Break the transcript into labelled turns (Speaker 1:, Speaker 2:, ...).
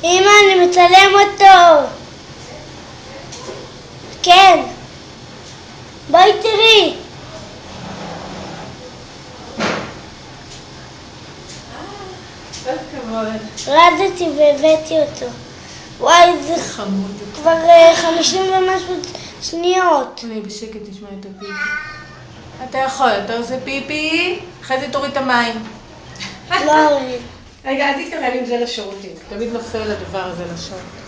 Speaker 1: אמא, אני מצלם אותו. כן. בואי תראי.
Speaker 2: כל כבוד.
Speaker 1: רדתי והבאתי אותו. וואי, זה
Speaker 2: חמוד.
Speaker 1: כבר 50 ומשהו שניות.
Speaker 2: אני בשקט תשמע את הפיפי. אתה יכול, אתה עושה פיפי, אחרי זה תוריד את המים.
Speaker 1: לא,
Speaker 2: רגע, אל תתקרב עם זה לשירותים. תמיד נופל הדבר הזה לשעות.